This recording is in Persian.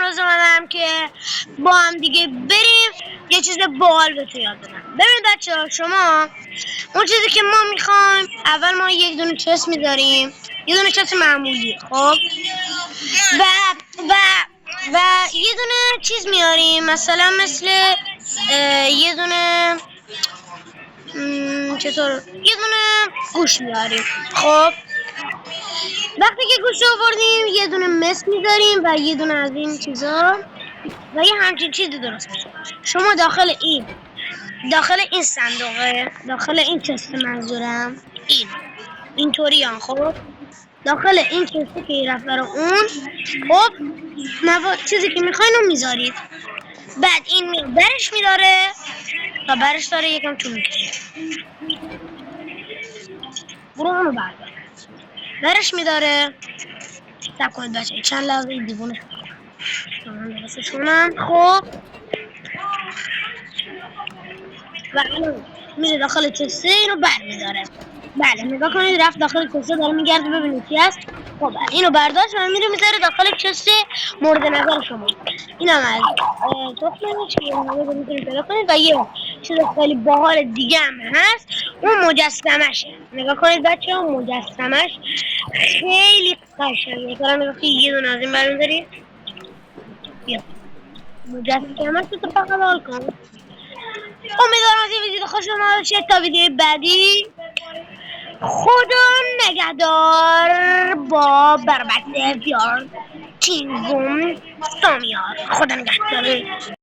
امروز اومدم که با هم دیگه بریم یه چیز باحال بهتون یاد بدم. ببین بچه‌ها، شما اون چیزی که ما میخوایم، اول ما یک دونه چست میذاریم، یه دونه چست معمولی، خب و و و یه دونه چیز میاریم، مثلا مثل یه دونه چطور یه دونه گوش میاریم. خب وقتی که گوش آوردیم یه دونه مس میذاریم و یه دونه از این چیزا و یه همچین چیزی درست میشه. شما داخل این صندوقه، داخل این چست، منظورم اینطوری ها. خب داخل این چسته که این رفت برای اون، خب چیزی که میخواین رو میذارید. بعد این برش میداره و برش داره یکم طول میکشه. برو اونو بردار، برش میداره. سب کنید بچه چند لحظه این دیوونه شما درستش کنم. خب و الان میره داخل چسته، اینو بر میداره. بله نگاه کنید، رفت داخل چسته، داره میگرده ببینید چی هست. خب اینو برداشت و میره میذاره داخل چسته مورد نظر شما. اینم از تخمش که میتونید پیدا کنید. و یه چیز خیلی باحال دیگه هم هست، اون مجسمشه. نگاه کنید بچه ها، مجسمش خیلی قشنگه. کارم نگاه کنید، یه دونه از این برمیداری، بیا مجسمش رو فقط حال کن. امیدوارم از این ویدیو خوشتون اومده باشه. تا ویدیو بعدی، خدا نگهدار. با بربط بیار تینگوم سامیار، خدا نگهدار.